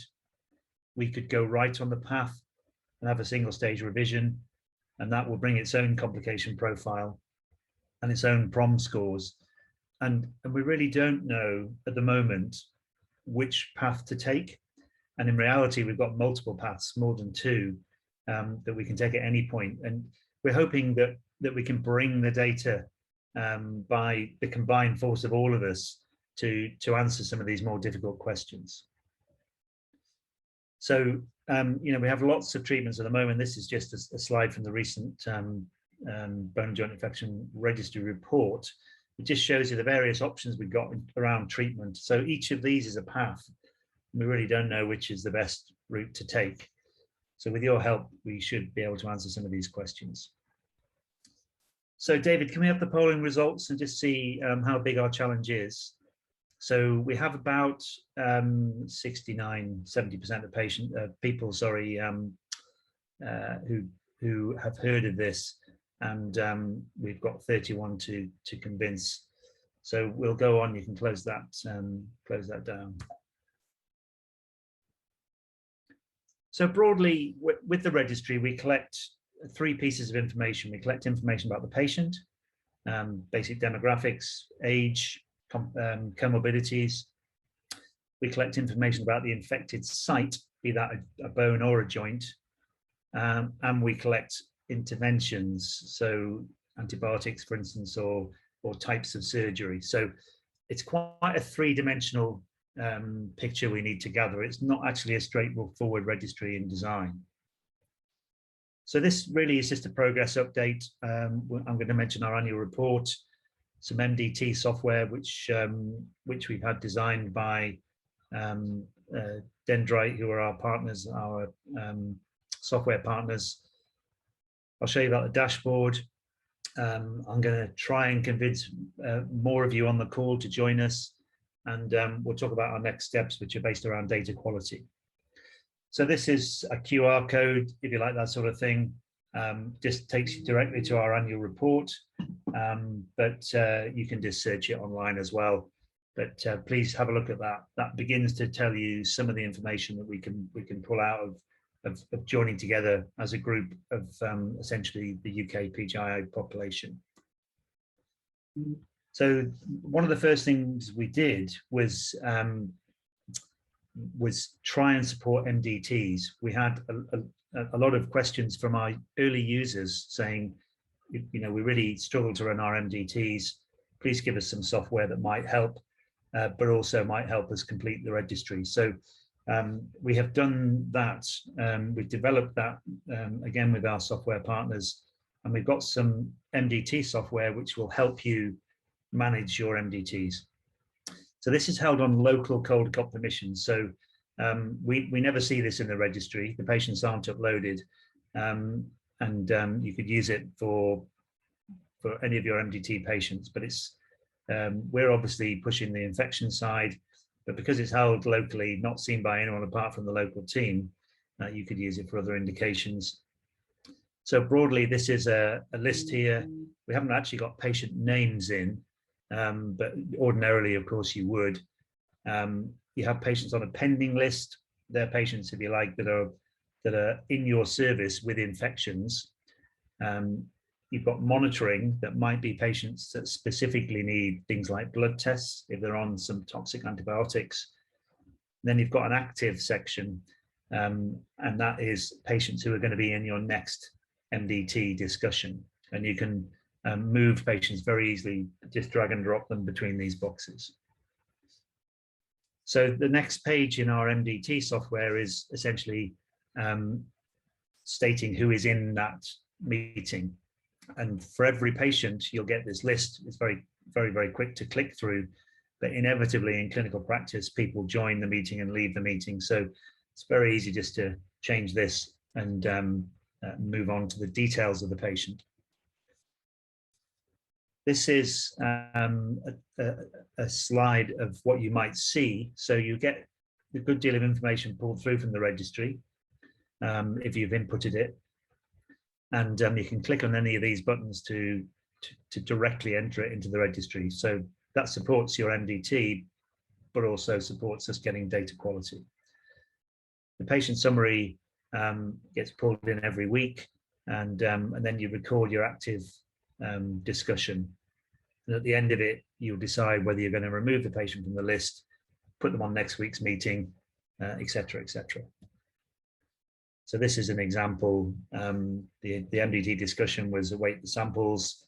We could go right on the path and have a single stage revision, and that will bring its own complication profile and its own PROM scores. And we really don't know at the moment which path to take. And in reality, we've got multiple paths, more than two, that we can take at any point. And we're hoping that we can bring the data by the combined force of all of us to answer some of these more difficult questions. So, you know, we have lots of treatments at the moment. This is just a slide from the recent Bone and Joint Infection Registry report. It just shows you the various options we've got around treatment. So each of these is a path. We really don't know which is the best route to take. So with your help, we should be able to answer some of these questions. So David, can we have the polling results and just see how big our challenge is? So we have about 69–70% of people, sorry, who have heard of this, and we've got 31 to convince. So we'll go on. You can close that down. So broadly, with the registry, we collect 3 pieces of information. We collect information about the patient, basic demographics, age, comorbidities. We collect information about the infected site, be that a bone or a joint, and we collect interventions, so antibiotics, for instance, or types of surgery. So it's quite a 3-dimensional picture we need to gather. It's not actually a straightforward registry in design. So this really is just a progress update. I'm going to mention our annual report, some MDT software, which we've had designed by Dendrite, who are our partners, our software partners. I'll show you about the dashboard. I'm going to try and convince more of you on the call to join us, and we'll talk about our next steps, which are based around data quality. So this is a QR code, if you like that sort of thing. Just takes you directly to our annual report, but you can just search it online as well. But please have a look at that. That begins to tell you some of the information that we can pull out of joining together as a group of essentially the UK PJI population. So one of the first things we did was try and support MDTs. We had a lot of questions from our early users saying, you know, we really struggle to run our MDTs. Please give us some software that might help, but also might help us complete the registry. So we have done that. We've developed that again with our software partners, and we've got some MDT software which will help you manage your MDTs. So this is held on local Caldicott permissions. So we never see this in the registry. The patients aren't uploaded, and you could use it for any of your MDT patients. But it's we're obviously pushing the infection side. But because it's held locally, not seen by anyone apart from the local team, you could use it for other indications. So broadly, this is a list here. We haven't actually got patient names in, but ordinarily, of course, you would. You have patients on a pending list. They're patients, if you like, that are in your service with infections. You've got monitoring that might be patients that specifically need things like blood tests if they're on some toxic antibiotics. Then you've got an active section, and that is patients who are going to be in your next MDT discussion. And you can move patients very easily, just drag and drop them between these boxes. So the next page in our MDT software is essentially stating who is in that meeting. And for every patient, you'll get this list. It's very, very, very quick to click through. but inevitably in clinical practice, people join the meeting and leave the meeting. So it's very easy just to change this and move on to the details of the patient. This is a slide of what you might see. So you get a good deal of information pulled through from the registry if you've inputted it. And you can click on any of these buttons to directly enter it into the registry. So that supports your MDT, but also supports us getting data quality. The patient summary gets pulled in every week, and then you record your active discussion. And at the end of it, you'll decide whether you're going to remove the patient from the list, put them on next week's meeting, etc., etc. So this is an example. The MDT discussion was await the samples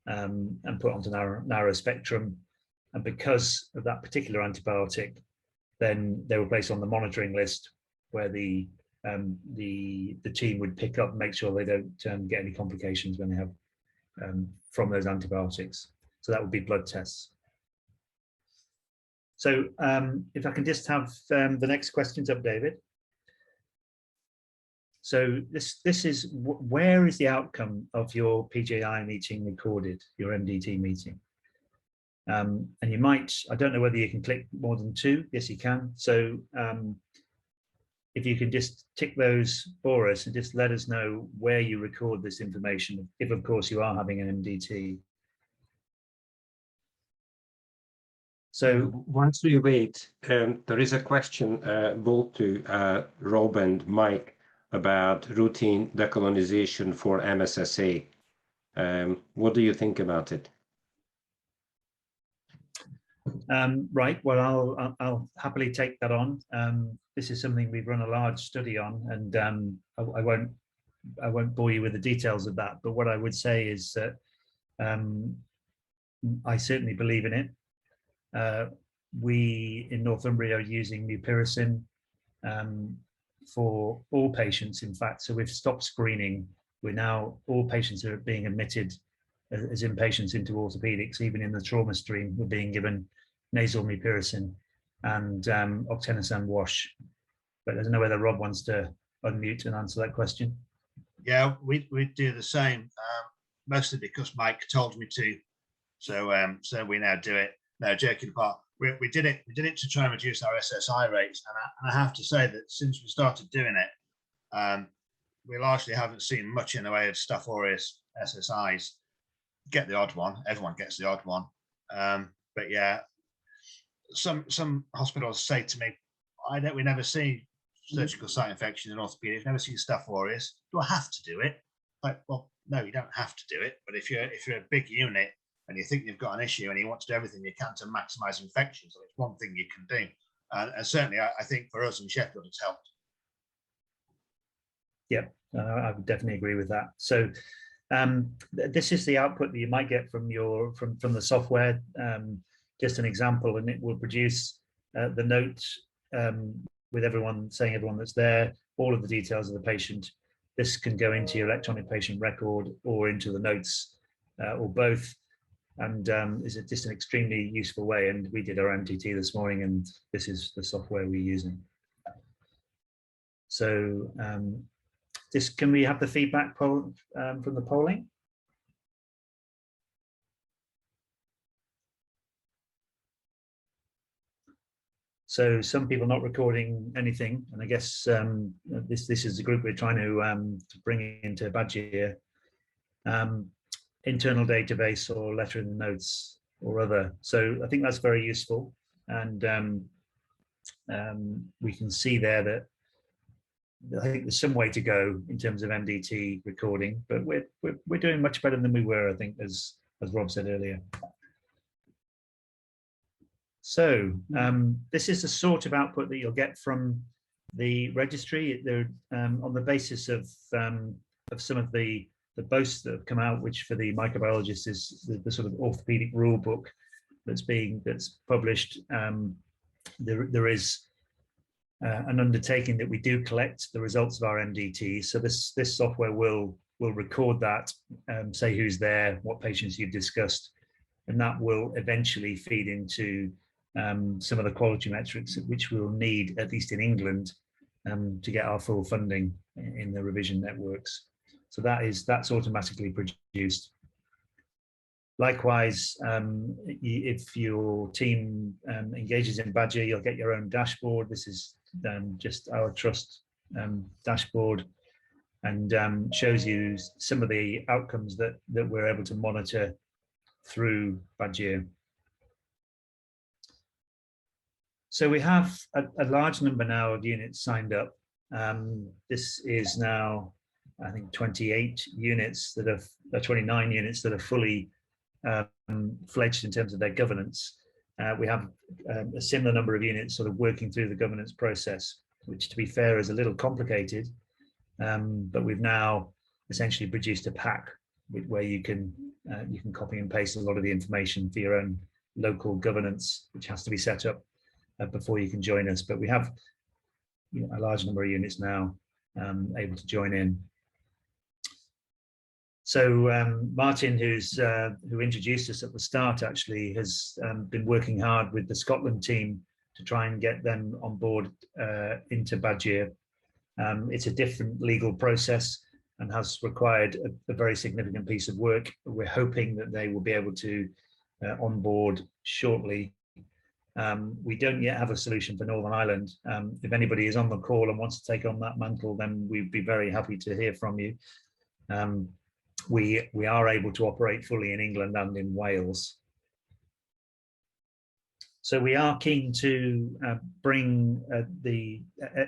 and put onto narrow spectrum. And because of that particular antibiotic, then they were placed on the monitoring list where the team would pick up and make sure they don't get any complications when they have from those antibiotics. So that would be blood tests. So if I can just have the next questions up, David. So this is, where is the outcome of your PJI meeting recorded, your MDT meeting? And you might, I don't know whether you can click more than 2. Yes, you can. So if you can just tick those for us and just let us know where you record this information, if of course you are having an MDT. So once we wait, there is a question both to Rob and Mike about routine decolonization for MSSA. What do you think about it? Right. Well, I'll happily take that on. This is something we've run a large study on, and I won't bore you with the details of that. But what I would say is that I certainly believe in it. We in Northumbria are using mupirocin for all patients, in fact. So we've stopped screening. We're now, all patients are being admitted as inpatients into orthopedics. Even in the trauma stream, we're being given nasal mupirocin and octenosan wash. But I don't know whether Rob wants to unmute and answer that question. Yeah, we do the same, mostly because Mike told me to. So so we now do it. No, joking apart, we did it to try and reduce our SSI rates, and I have to say that since we started doing it, we largely haven't seen much in the way of Staph aureus SSIs. Get the odd one, everyone gets the odd one, but yeah, some hospitals say to me, we never see surgical site infection in orthopedics, never see Staph aureus. Do I have to do it? Like, well, no, you don't have to do it, but if you're a big unit and you think you've got an issue and you want to do everything you can to maximize infections, so it's one thing you can do. And certainly I think for us in Sheffield, it's helped. Yeah, I would definitely agree with that. So this is the output that you might get from from the software. Just an example, and it will produce the notes with everyone that's there, all of the details of the patient. This can go into your electronic patient record or into the notes or both. And is just an extremely useful way. And we did our MDT this morning, and this is the software we're using. So can we have the feedback poll from the polling? So some people not recording anything, and I guess this is the group we're trying to bring into Badger. Internal database or letter in the notes or other. So I think that's very useful, and we can see there that I think there's some way to go in terms of MDT recording, but we're doing much better than we were, I think, as Rob said earlier. So this is the sort of output that you'll get from the registry. They're on the basis of some of the boasts that have come out, which for the microbiologist is the sort of orthopedic rule book that's published. There is an undertaking that we do collect the results of our MDT. So this software will record that, say who's there, what patients you've discussed, and that will eventually feed into some of the quality metrics which we'll need, at least in England, to get our full funding in the revision networks. So that's automatically produced. Likewise, if your team engages in Badger, you'll get your own dashboard. This is just our trust dashboard, and shows you some of the outcomes that we're able to monitor through Badger. So we have a large number now of units signed up. This is now, I think, 28 units that have, 29 units that are fully fledged in terms of their governance. We have a similar number of units sort of working through the governance process, which, to be fair, is a little complicated, but we've now essentially produced a pack where you can copy and paste a lot of the information for your own local governance, which has to be set up before you can join us. But we have, you know, a large number of units now able to join in. So Martin, who introduced us at the start, actually has been working hard with the Scotland team to try and get them on board into Badger. It's a different legal process and has required a very significant piece of work. We're hoping that they will be able to onboard shortly. We don't yet have a solution for Northern Ireland. If anybody is on the call and wants to take on that mantle, then we'd be very happy to hear from you. We are able to operate fully in England and in Wales. So we are keen to bring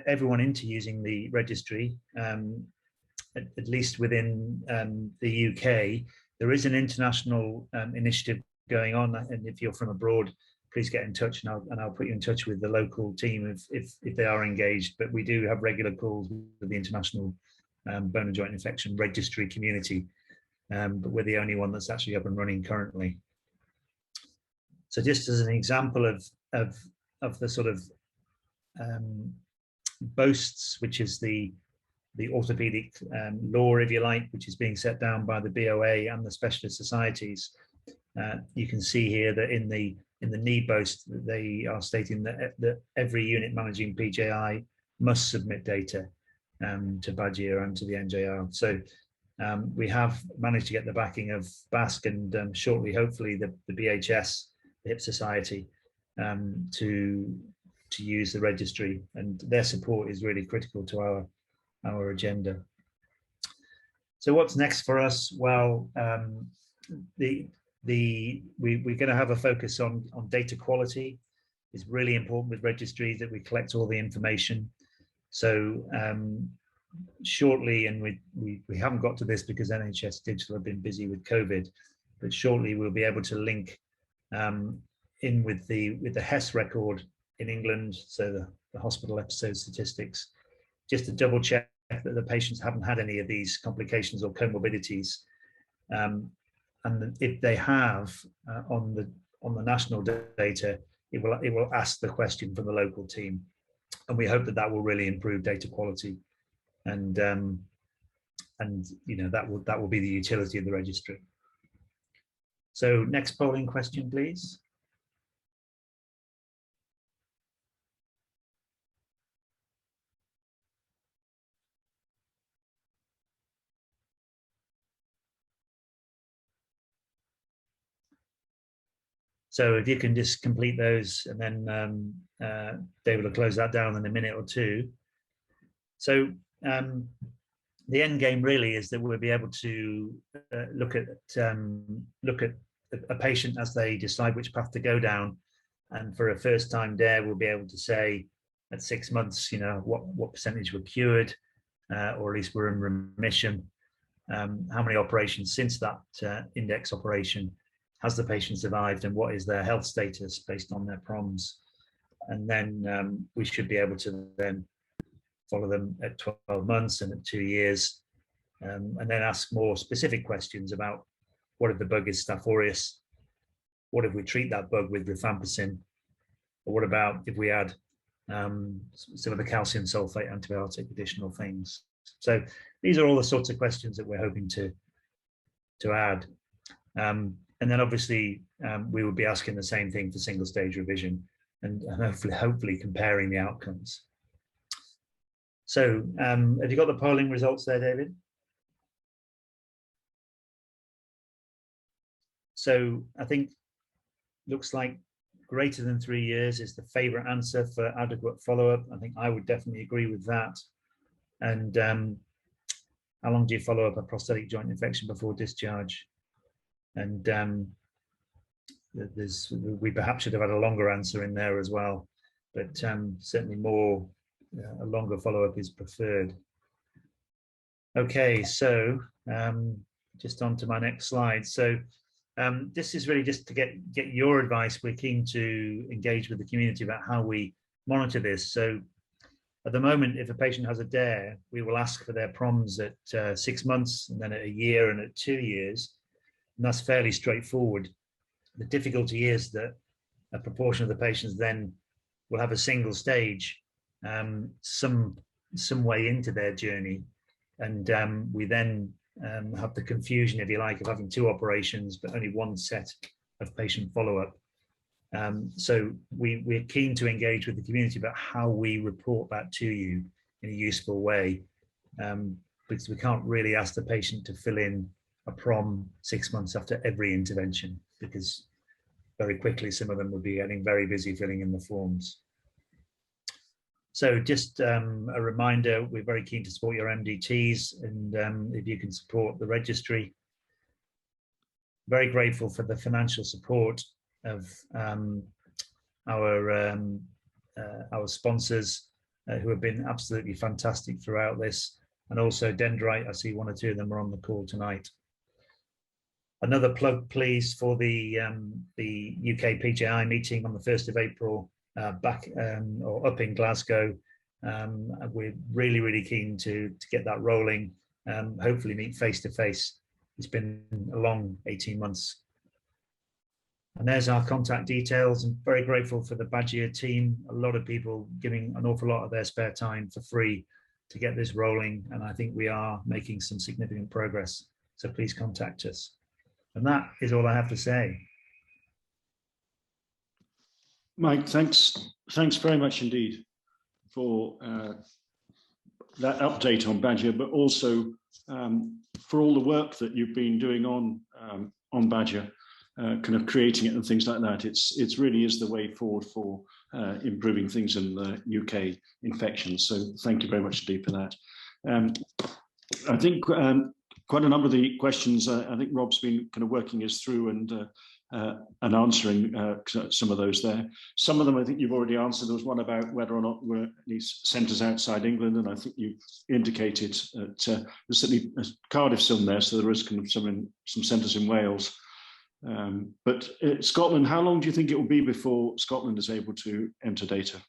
everyone into using the registry, at least within the UK. There is an international initiative going on, and if you're from abroad, please get in touch, and I'll put you in touch with the local team if they are engaged. But we do have regular calls with the international bone and joint infection registry community, but we're the only one that's actually up and running currently. So just as an example of the sort of BOASTs, which is the orthopaedic law, if you like, which is being set down by the BOA and the specialist societies. You can see here that in the knee BOAST, they are stating that every unit managing PJI must submit data to Badger and to the NJR. So we have managed to get the backing of BASC and shortly, hopefully, the BHS, the Hip Society, to use the registry, and their support is really critical to our agenda. So what's next for us? Well, we're going to have a focus on data quality. It's really important with registries that we collect all the information. So shortly, and we haven't got to this because NHS Digital have been busy with COVID, but shortly we'll be able to link in with the HES record in England, so the hospital episode statistics, just to double check that the patients haven't had any of these complications or comorbidities, and if they have on the national data, it will ask the question from the local team, and we hope that will really improve data quality, and you know, that will be the utility of the registry. So next polling question, please. So if you can just complete those, and then David will close that down in a minute or two. So the end game really is that we'll be able to look at a patient as they decide which path to go down, and for a first-time DARE, we'll be able to say at 6 months, you know, what percentage were cured, or at least were in remission. How many operations since that index operation has the patient survived, and what is their health status based on their PROMs? And then we should be able to then follow them at 12 months and at 2 years, and then ask more specific questions about what if the bug is Staph aureus? What if we treat that bug with rifampicin? Or what about if we add some of the calcium sulfate antibiotic, additional things? So these are all the sorts of questions that we're hoping to add. And then obviously we will be asking the same thing for single stage revision. and hopefully comparing the outcomes. So have you got the polling results there, David? So I think looks like greater than 3 years is the favorite answer for adequate follow-up. I think I would definitely agree with that. And how long do you follow up a prosthetic joint infection before discharge? And we perhaps should have had a longer answer in there as well, but certainly more, a longer follow-up is preferred. Okay, so just on to my next slide. So this is really just to get your advice. We're keen to engage with the community about how we monitor this. So at the moment, if a patient has a DARE, we will ask for their PROMs at 6 months, and then at a year and at 2 years. And that's fairly straightforward. The difficulty is that a proportion of the patients then will have a single stage some way into their journey. And we then have the confusion, if you like, of having 2 operations, but only 1 set of patient follow-up. So we're keen to engage with the community about how we report that to you in a useful way, because we can't really ask the patient to fill in a PROM 6 months after every intervention, because very quickly some of them will be getting very busy filling in the forms. So just a reminder, we're very keen to support your MDTs, and if you can support the registry. Very grateful for the financial support of our sponsors who have been absolutely fantastic throughout this, and also Dendrite. I see 1 or 2 of them are on the call tonight. Another plug, please, for the UK PJI meeting on the 1st of April, back or up in Glasgow. We're really keen to get that rolling. Hopefully meet face to face. It's been a long 18 months. And there's our contact details. I'm very grateful for the Badger team. A lot of people giving an awful lot of their spare time for free to get this rolling. And I think we are making some significant progress. So please contact us. And that is all I have to say. Mike, thanks very much indeed for that update on Badger, but also for all the work that you've been doing on Badger, kind of creating it and things like that. It's really is the way forward for improving things in the UK infections. So thank you very much indeed for that. I think quite a number of the questions, I think Rob's been kind of working us through and answering some of those there. Some of them I think you've already answered. There was one about whether or not there were any centres outside England, and I think you indicated that there's certainly Cardiff's in there, so there is kind of some centres in Wales. But Scotland, how long do you think it will be before Scotland is able to enter data?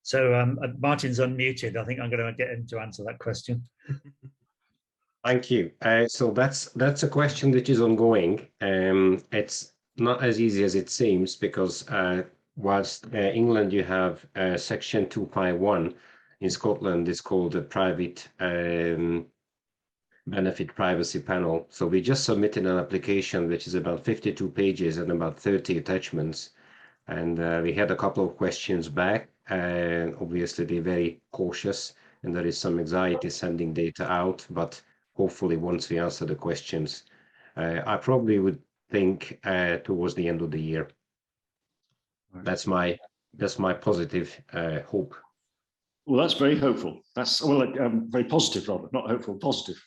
So Martin's unmuted. I think I'm going to get him to answer that question. Thank you. So that's a question that is ongoing. It's not as easy as it seems, because whilst England you have section 251, in Scotland it's called the private benefit privacy panel. So we just submitted an application which is about 52 pages and about 30 attachments, and we had a couple of questions back, and obviously they're very cautious and there is some anxiety sending data out, but hopefully once we answer the questions, I probably would think towards the end of the year. That's my positive hope. Well, that's very hopeful. That's very positive, Robert, not hopeful, positive.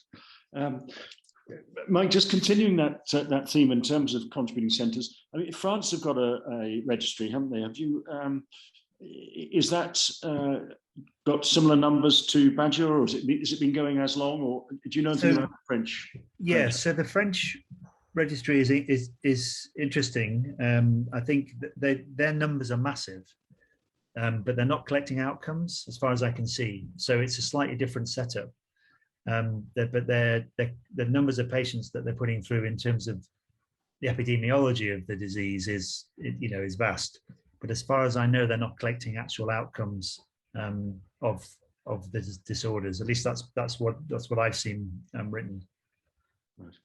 Mike, just continuing that theme in terms of contributing centres. I mean, France have got a registry, haven't they? Have you? Is that got similar numbers to Badger, or has it been going as long, or do you know anything about French? Yeah, so the French registry is interesting. I think their numbers are massive, but they're not collecting outcomes as far as I can see. So it's a slightly different setup. But the numbers of patients that they're putting through in terms of the epidemiology of the disease is vast. But as far as I know, they're not collecting actual outcomes of the disorders. At least that's what I've seen written. Right.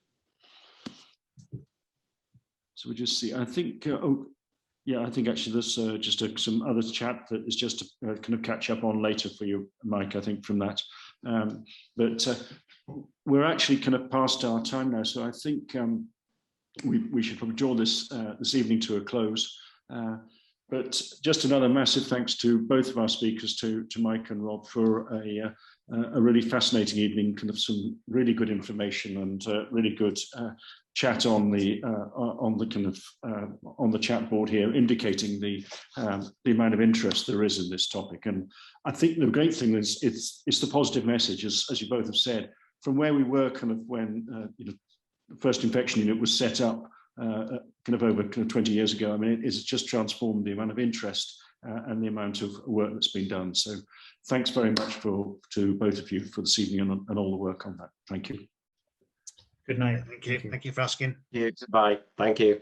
So we just see. I think Yeah, I think actually there's just some other chat that is just to kind of catch up on later for you, Mike, I think from that. But we're actually kind of past our time now, so I think we should probably draw this this evening to a close. But just another massive thanks to both of our speakers, to Mike and Rob, for a really fascinating evening, kind of some really good information and really good chat on the kind of on the chat board here, indicating the amount of interest there is in this topic. And I think the great thing is it's the positive message, as you both have said, from where we were kind of when the first infection unit was set up kind of over kind of 20 years ago. I mean, it's just transformed the amount of interest and the amount of work that's been done. So thanks very much to both of you for this evening and all the work on that. Thank you. Good night. Thank you. Thank you for asking. Yeah, bye. Thank you.